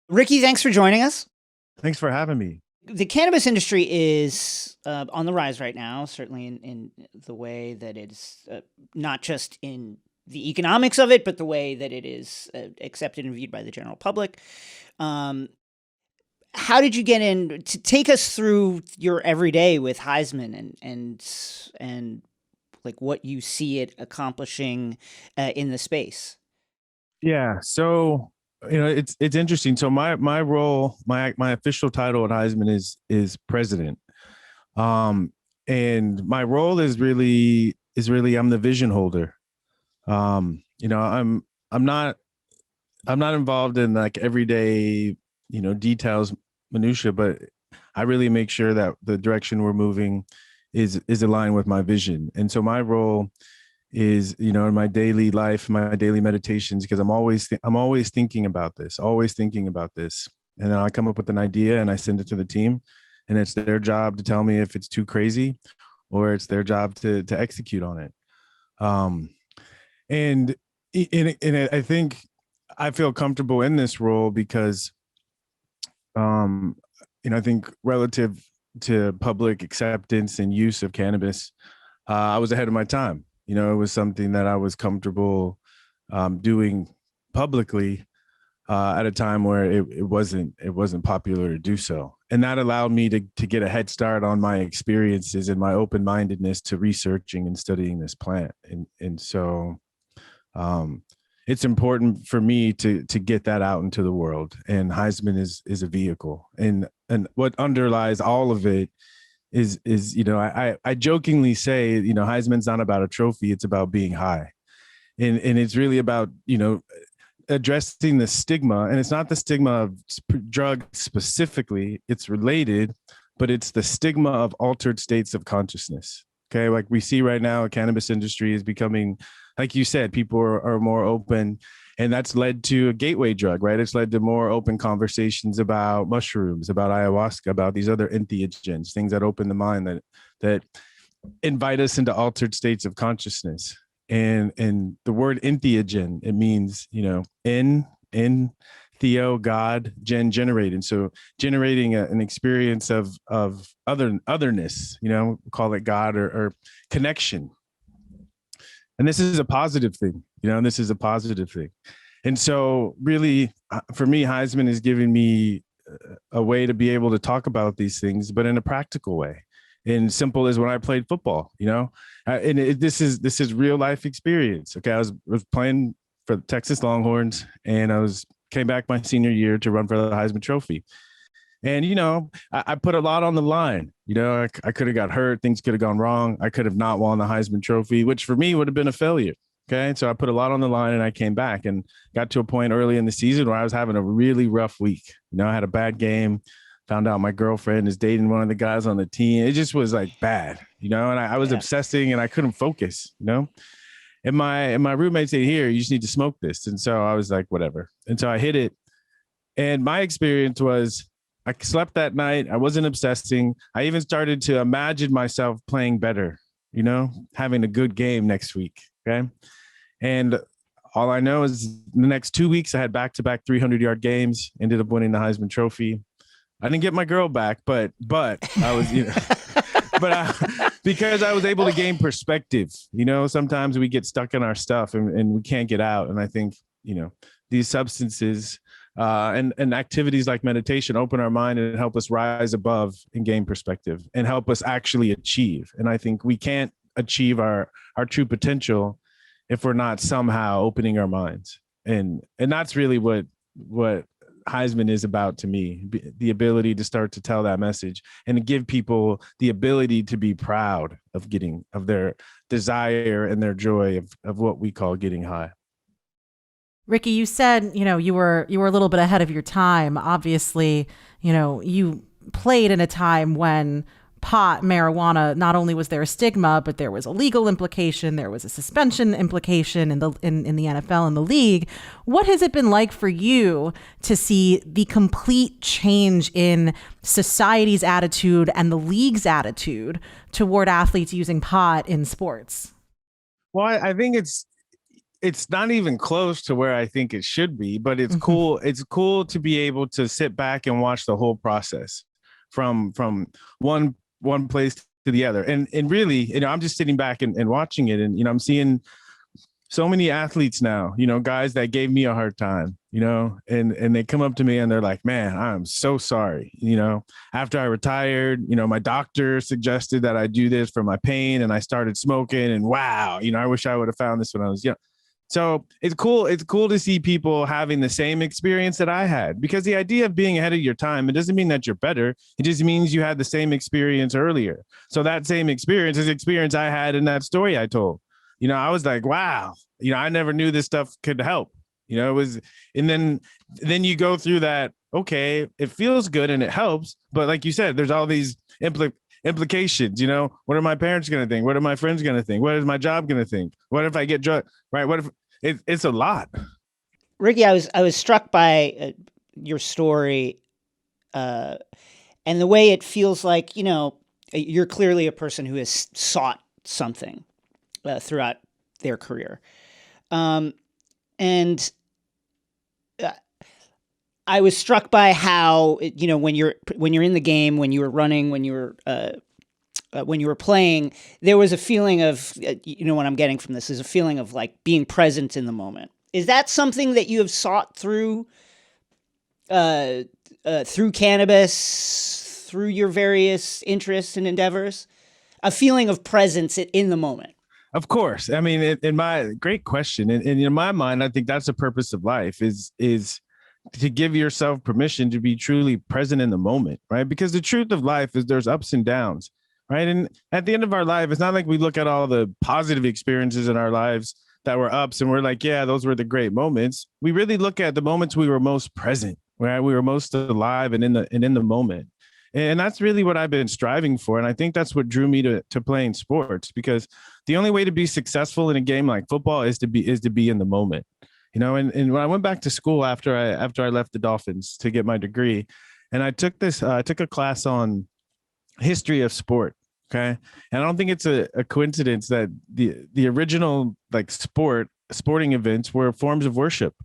Ricky, thanks for joining us. Thanks for having me. The cannabis industry is on the rise right now, certainly in the way that it's not just in the economics of it, but the way that it is accepted and viewed by the general public. Um, how did you get in to take us through your everyday with Highsman and like what you see it accomplishing in the space? Yeah, so it's interesting. So my role, my official title at Heisman is president. Um, and my role is really I'm the vision holder. I'm not involved in like everyday details, minutia, but I really make sure that the direction we're moving is aligned with my vision. And so my role is in my daily life, my daily meditations, because I'm always thinking about this, and then I come up with an idea and I send it to the team, and it's their job to tell me if it's too crazy, or it's their job to execute on it. um and I think I feel comfortable in this role because um I think relative to public acceptance and use of cannabis, I was ahead of my time. It was something that I was comfortable doing publicly at a time where it wasn't popular to do so, and that allowed me to get a head start on my experiences and my open mindedness to researching and studying this plant, and so um, it's important for me to get that out into the world. And Heisman is a vehicle, and what underlies all of it is I jokingly say, Heisman's not about a trophy, it's about being high. And it's really about addressing the stigma, and it's not the stigma of drugs specifically, it's related, but it's the stigma of altered states of consciousness. Okay, like we see right now, the cannabis industry is becoming, like you said, people are more open, and that's led to a gateway drug, right? It's led to more open conversations about mushrooms, about ayahuasca, about these other entheogens, things that open the mind, that invite us into altered states of consciousness. And the word entheogen, it means in theo, God, generated. So generating an experience of otherness, call it God, or connection. And this is a positive thing. This is a positive thing. And so really, for me, Heisman is giving me a way to be able to talk about these things, but in a practical way. And simple as when I played football, this is real life experience. Okay, I was playing for the Texas Longhorns, and came back my senior year to run for the Heisman Trophy. And I put a lot on the line. I could have got hurt, things could have gone wrong. I could have not won the Heisman Trophy, which for me would have been a failure. Okay, so I put a lot on the line, and I came back and got to a point early in the season where I was having a really rough week. I had a bad game. Found out my girlfriend is dating one of the guys on the team. It just was like bad, and I was obsessing, and I couldn't focus, And my roommate said, "Here, you just need to smoke this." And so I was like, whatever. And so I hit it. And my experience was, I slept that night. I wasn't obsessing. I even started to imagine myself playing better, having a good game next week. Okay. And all I know is the next 2 weeks, I had back-to-back 300-yard games, ended up winning the Heisman Trophy. I didn't get my girl back, but I was, because I was able to gain perspective. Sometimes we get stuck in our stuff, and we can't get out. And I think, these substances and activities like meditation open our mind and help us rise above and gain perspective and help us actually achieve. And I think we can't achieve our true potential if we're not somehow opening our minds. And that's really what Heisman is about to me, the ability to start to tell that message and to give people the ability to be proud of their desire and their joy of what we call getting high. Ricky, you said, you were a little bit ahead of your time. Obviously, you played in a time when marijuana, not only was there a stigma, but there was a legal implication, there was a suspension implication in the NFL and the league. What has it been like for you to see the complete change in society's attitude and the league's attitude toward athletes using pot in sports? Well, I think it's it's not even close to where I think it should be, but it's cool. It's cool to be able to sit back and watch the whole process from one place to the other. And really, I'm just sitting back and watching it. And, I'm seeing so many athletes now, guys that gave me a hard time, and they come up to me and they're like, man, I'm so sorry. After I retired, my doctor suggested that I do this for my pain, and I started smoking, and wow, I wish I would have found this when I was young. So it's cool. It's cool to see people having the same experience that I had, because the idea of being ahead of your time, it doesn't mean that you're better. It just means you had the same experience earlier. So that same experience is experience I had in that story I told. I was like, wow, I never knew this stuff could help. It was, and then you go through that. Okay, it feels good and it helps, but like you said, there's all these implications. What are my parents going to think? What are my friends going to think? What is my job going to think? What if I get drug? Right? What if it's a lot? Ricky, I was struck by your story, and the way it feels like you're clearly a person who has sought something throughout their career. And I was struck by how, when you're in the game, when you were running, when you were playing, there was a feeling of, what I'm getting from this is a feeling of like being present in the moment. Is that something that you have sought through cannabis, through your various interests and endeavors? A feeling of presence in the moment. Of course. I mean, in my great question, and in my mind, I think that's the purpose of life is to give yourself permission to be truly present in the moment, right? Because the truth of life is there's ups and downs, right? And at the end of our life, it's not like we look at all the positive experiences in our lives that were ups and we're like, yeah, those were the great moments. We really look at the moments we were most present, right? We were most alive and in the moment. And that's really what I've been striving for. And I think that's what drew me to playing sports, because the only way to be successful in a game like football is to be in the moment, and when I went back to school after I left the Dolphins to get my degree, and I took a class on history of sport. Okay. And I don't think it's a coincidence that the original like sporting events were forms of worship.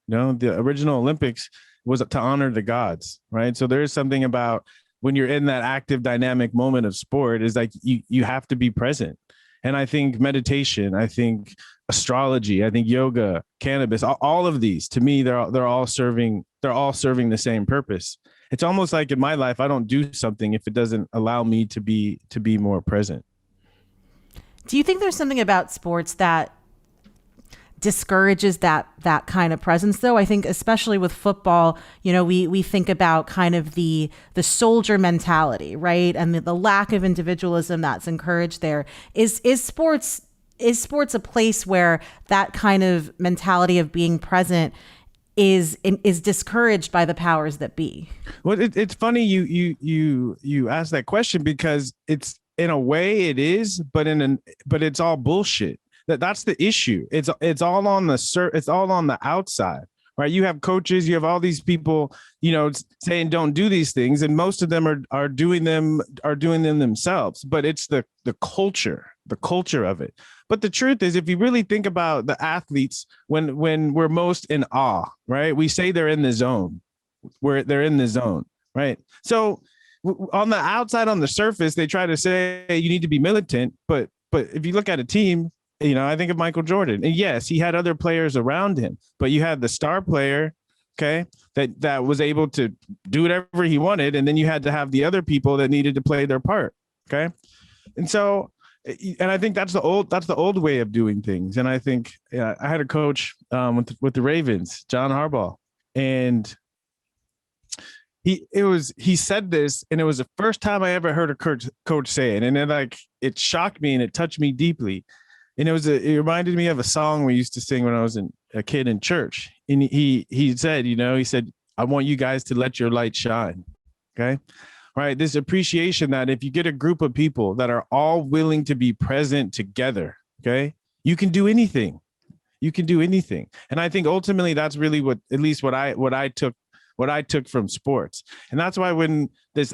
The original Olympics was to honor the gods, right? So there is something about when you're in that active dynamic moment of sport is like you have to be present. And I think meditation, I think astrology, I think yoga, cannabis, all of these, to me, they're all serving the same purpose. It's almost like in my life, I don't do something if it doesn't allow me to be more present. Do you think there's something about sports that discourages that kind of presence, though? I think especially with football, we think about kind of the soldier mentality, right? And the lack of individualism that's encouraged there. Is sports a place where that kind of mentality of being present is discouraged by the powers that be? Well, it's funny you asked that question, because it's, in a way it is, but it's all bullshit. That's the issue. It's all on the outside, right? You have coaches, you have all these people, saying don't do these things, and most of them are doing them themselves. But it's the culture of it. But the truth is, if you really think about the athletes, when we're most in awe, right? We say they're in the zone, they're in the zone, right? So on the outside, on the surface, they try to say you need to be militant, but if you look at a team, I think of Michael Jordan, and yes, he had other players around him, but you had the star player, okay, that was able to do whatever he wanted, and then you had to have the other people that needed to play their part, okay, and I think that's the old way of doing things. And I think I had a coach with the Ravens, John Harbaugh, and he said this, and it was the first time I ever heard a coach say it, and it shocked me and it touched me deeply. And it reminded me of a song we used to sing when I was a kid in church. And he said, I want you guys to let your light shine. Okay. Right. This appreciation that if you get a group of people that are all willing to be present together, okay, you can do anything. You can do anything. And I think ultimately that's really what I took from sports. And that's why when this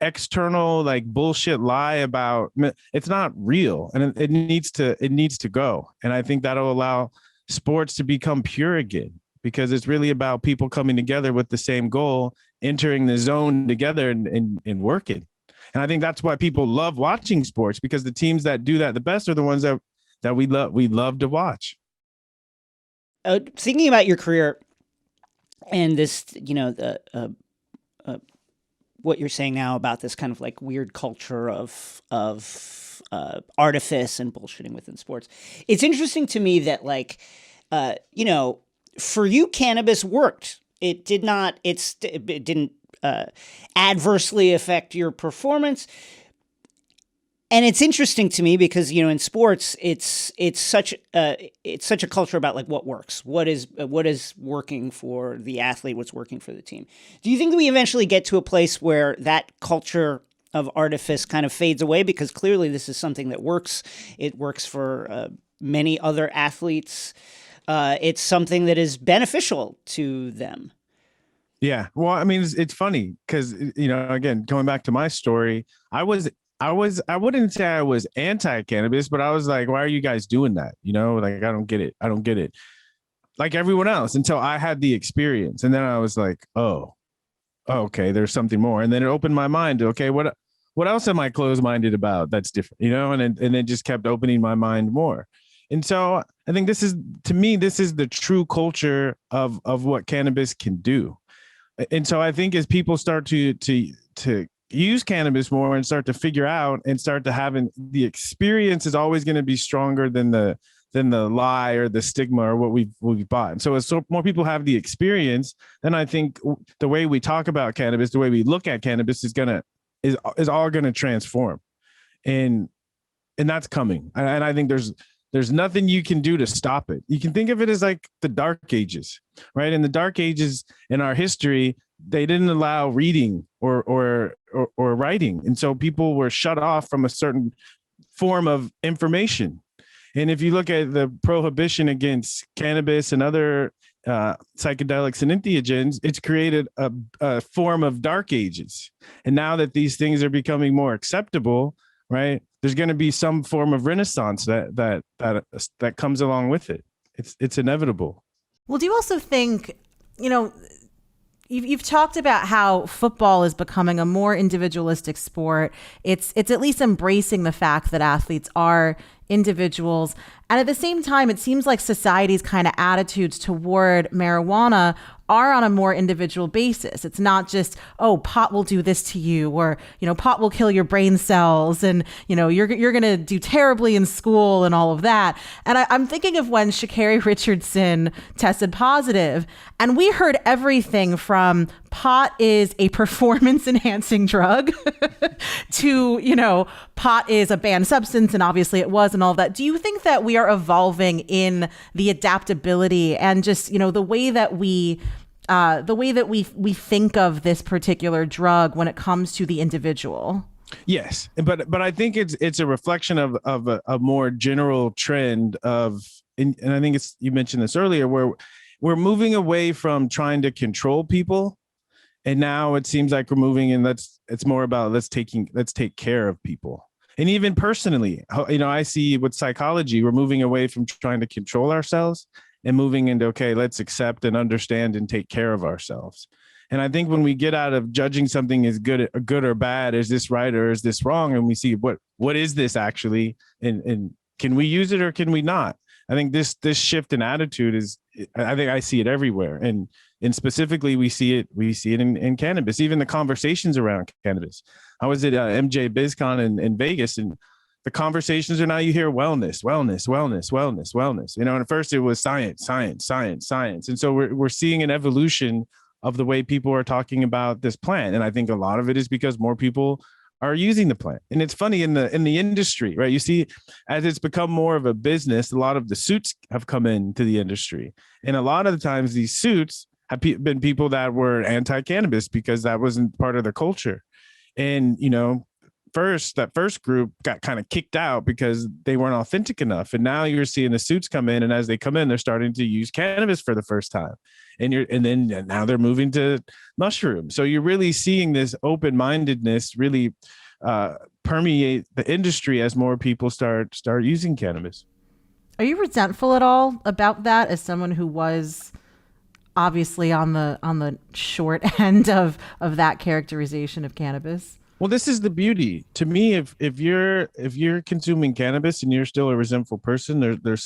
external like bullshit lie about, it's not real, and it needs to go. And I think that'll allow sports to become pure again, because it's really about people coming together with the same goal, entering the zone together and working. And I think that's why people love watching sports, because the teams that do that the best are the ones that we love to watch. Thinking about your career and this, what you're saying now about this kind of like weird culture of artifice and bullshitting within sports, it's interesting to me that like, for you, cannabis worked. It didn't adversely affect your performance. And it's interesting to me because, in sports, it's such a culture about like what works, what is working for the athlete, what's working for the team. Do you think that we eventually get to a place where that culture of artifice kind of fades away? Because clearly this is something that works. It works for many other athletes. It's something that is beneficial to them. Yeah. Well, I mean, it's funny because, again, going back to my story, I wouldn't say I was anti-cannabis, but I was like, why are you guys doing that? Like, I don't get it. Like everyone else, until I had the experience. And then I was like, oh, okay, there's something more. And then it opened my mind to, okay, what else am I closed-minded about that's different, and it just kept opening my mind more. And so I think this is the true culture of what cannabis can do. And so I think as people start to use cannabis more and start to figure out and start to having the experience is always going to be stronger than the lie or the stigma or what we've bought. And so as more people have the experience, then I think the way we talk about cannabis, the way we look at cannabis is all going to transform. And that's coming. And I think there's nothing you can do to stop it. You can think of it as like the Dark Ages, right? In the Dark Ages in our history, they didn't allow reading or writing. And so people were shut off from a certain form of information. And if you look at the prohibition against cannabis and other psychedelics and entheogens, it's created a form of Dark Ages. And now that these things are becoming more acceptable, right, there's going to be some form of renaissance that comes along with it. It's inevitable. Well, do you also think, you've talked about how football is becoming a more individualistic sport. It's at least embracing the fact that athletes are individuals. And at the same time, it seems like society's kind of attitudes toward marijuana are on a more individual basis. It's not just, oh, pot will do this to you, or, pot will kill your brain cells, and, you're going to do terribly in school and all of that. And I'm thinking of when Sha'Carri Richardson tested positive, and we heard everything from pot is a performance enhancing drug to, pot is a banned substance, and obviously it was, and all of that. Do you think that we are evolving in the adaptability and just, the way that we think of this particular drug when it comes to the individual? Yes, but I think it's a reflection of a more general trend of, and I think you mentioned this earlier, where we're moving away from trying to control people, and now it seems like we're moving in. It's more about let's take care of people. And even personally, I see with psychology, we're moving away from trying to control ourselves and moving into, okay, let's accept and understand and take care of ourselves. And I think when we get out of judging something as good or bad, is this right or is this wrong, and we see what is this actually, and can we use it or can we not? I think this shift in attitude I think I see it everywhere, and specifically we see it in cannabis. Even the conversations around cannabis. I was at MJ BizCon in Vegas, and the conversations are now you hear wellness. And at first it was science. And so we're seeing an evolution of the way people are talking about this plant. And I think a lot of it is because more people are using the plant. And it's funny in the industry, right? You see, as it's become more of a business, a lot of the suits have come into the industry. And a lot of the times these suits have been people that were anti-cannabis because that wasn't part of their culture. And, that first group got kind of kicked out because they weren't authentic enough. And now you're seeing the suits come in, and as they come in, they're starting to use cannabis for the first time. And then now they're moving to mushrooms. So you're really seeing this open-mindedness really permeate the industry as more people start using cannabis. Are you resentful at all about that as someone who was obviously on the short end of that characterization of cannabis? Well, this is the beauty to me. If you're consuming cannabis and you're still a resentful person, there's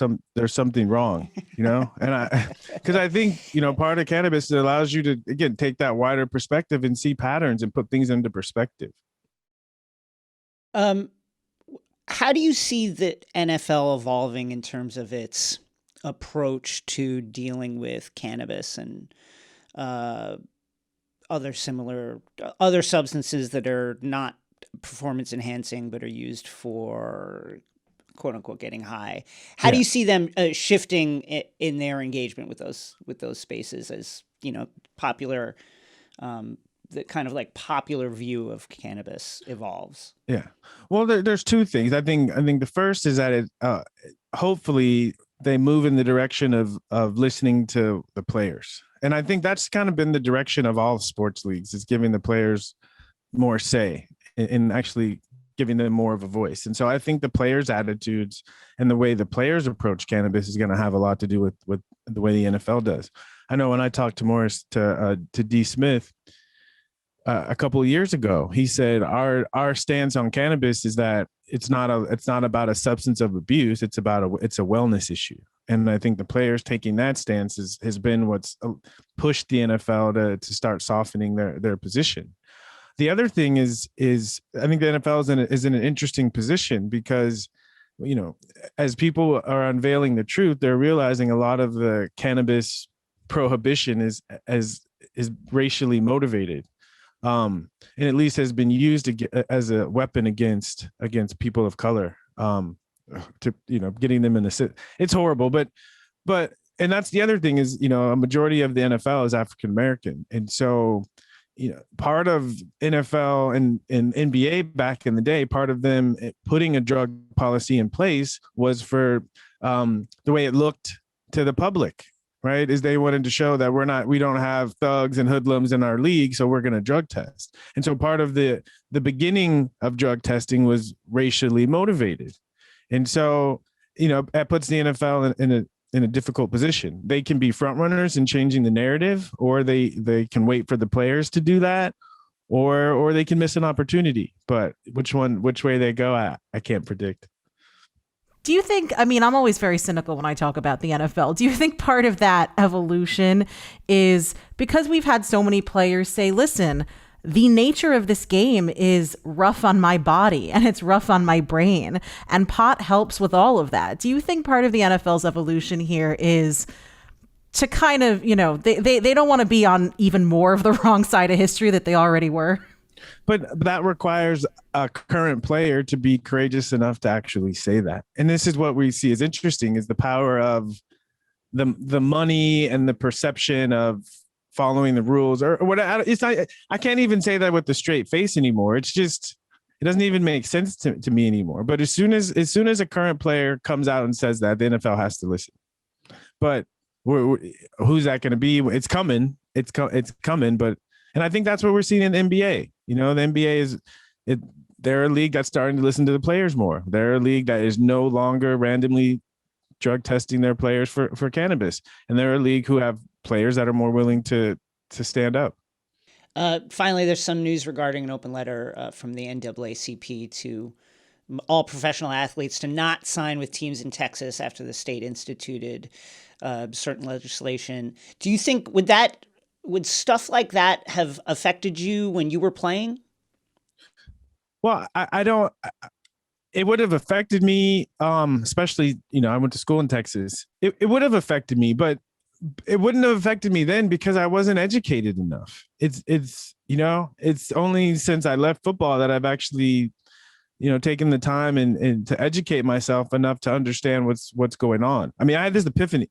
something wrong, And because I think part of cannabis, it allows you to again take that wider perspective and see patterns and put things into perspective. How do you see the NFL evolving in terms of its approach to dealing with cannabis and other substances that are not performance enhancing but are used for quote unquote getting high? How do you see them shifting in their engagement with those spaces as popular? The kind of like popular view of cannabis evolves. Yeah. Well, there's two things. I think the first is that it hopefully they move in the direction of listening to the players. And I think that's kind of been the direction of all sports leagues, is giving the players more say and actually giving them more of a voice. And so I think the players' attitudes and the way the players approach cannabis is going to have a lot to do with the way the NFL does. I know when I talked to Morris to D. Smith, a couple of years ago, he said our stance on cannabis is that it's not about a substance of abuse. It's a wellness issue. And I think the players taking that stance has been what's pushed the NFL to start softening their position. The other thing is I think the NFL is in an interesting position because, as people are unveiling the truth, they're realizing a lot of the cannabis prohibition is racially motivated. And at least has been used as a weapon against people of color, to getting them in the it's horrible, but and that's the other thing is a majority of the NFL is African American, and so part of NFL and NBA back in the day, part of them putting a drug policy in place was for the way it looked to the public. Right, is they wanted to show that we don't have thugs and hoodlums in our league, so we're going to drug test. And so part of the beginning of drug testing was racially motivated, and so that puts the NFL in a difficult position. They can be front runners in changing the narrative, or they can wait for the players to do that, or they can miss an opportunity. But which way they go, I can't predict. Do you think, I'm always very cynical when I talk about the NFL. Do you think part of that evolution is because we've had so many players say, listen, the nature of this game is rough on my body and it's rough on my brain, and pot helps with all of that? Do you think part of the NFL's evolution here is to kind of, they don't want to be on even more of the wrong side of history that they already were? But that requires a current player to be courageous enough to actually say that. And this is what we see is interesting, is the power of the money and the perception of following the rules or what. It's not, I can't even say that with a straight face anymore. It's just, it doesn't even make sense to me anymore. But as soon as a current player comes out and says that, the NFL has to listen. But who's that going to be? It's coming. It's coming. But, and I think that's what we're seeing in the NBA. The NBA they're a league that's starting to listen to the players more. They're a league that is no longer randomly drug testing their players for cannabis. And they're a league who have players that are more willing to stand up. Finally, there's some news regarding an open letter from the NAACP to all professional athletes to not sign with teams in Texas after the state instituted certain legislation. Do you think would stuff like that have affected you when you were playing? Well, I don't. It would have affected me, especially, I went to school in Texas. It would have affected me, but it wouldn't have affected me then because I wasn't educated enough. It's only since I left football that I've actually, taken the time and to educate myself enough to understand what's going on. I mean, I had this epiphany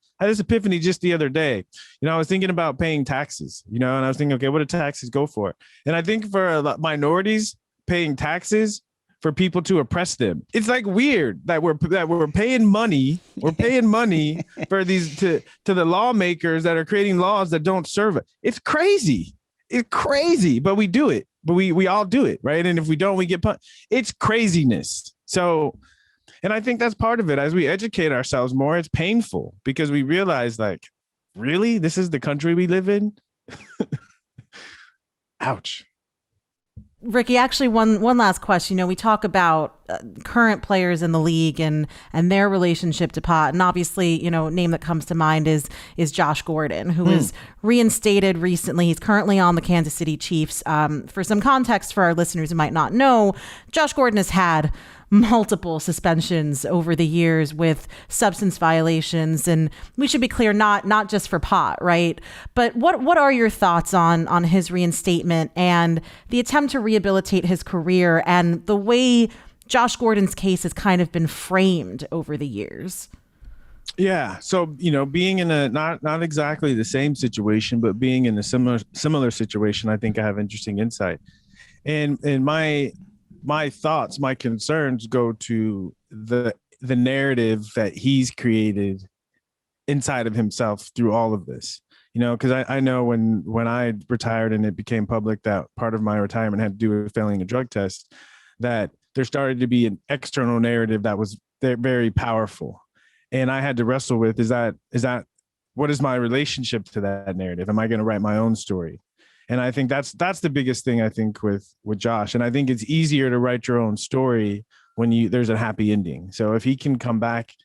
just the other day. I was thinking about paying taxes, and I was thinking, okay, what do taxes go for? And I think for minorities, paying taxes for people to oppress them. It's like weird that we're paying money. We're paying money for these to the lawmakers that are creating laws that don't serve it. It's crazy. It's crazy, but we do it. But we all do it, right? And if we don't, we get punished. It's craziness. So And I think that's part of it. As we educate ourselves more, it's painful because we realize, like, really, this is the country we live in. Ouch. Ricky, actually, one last question. We talk about current players in the league and their relationship to pot, and obviously, name that comes to mind is Josh Gordon, who was reinstated recently. He's currently on the Kansas City Chiefs. For some context for our listeners who might not know, Josh Gordon has had multiple suspensions over the years with substance violations, and we should be clear, not just for pot, right? But what are your thoughts on his reinstatement and the attempt to rehabilitate his career and the way Josh Gordon's case has kind of been framed over the years? Yeah. So, being in a not exactly the same situation, but being in a similar situation, I think I have interesting insight. And my thoughts, my concerns go to the narrative that he's created inside of himself through all of this, because I know when I retired and it became public that part of my retirement had to do with failing a drug test, that there started to be an external narrative that was very powerful. And I had to wrestle with, is that what is my relationship to that narrative? Am I going to write my own story? And I think that's the biggest thing, I think, with Josh. And I think it's easier to write your own story when there's a happy ending. So if he can come back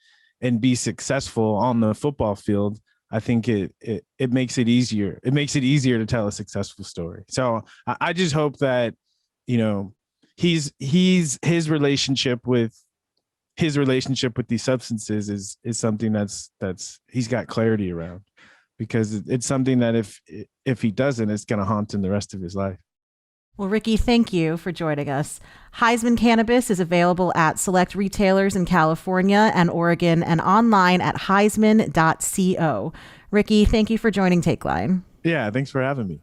and be successful on the football field, I think it makes it easier. It makes it easier to tell a successful story. So I just hope that, his relationship with these substances is something that's he's got clarity around. Because it's something that if he doesn't, it's going to haunt him the rest of his life. Well, Ricky, thank you for joining us. Highsman Cannabis is available at select retailers in California and Oregon and online at highsman.co. Ricky, thank you for joining Takeline. Yeah, thanks for having me.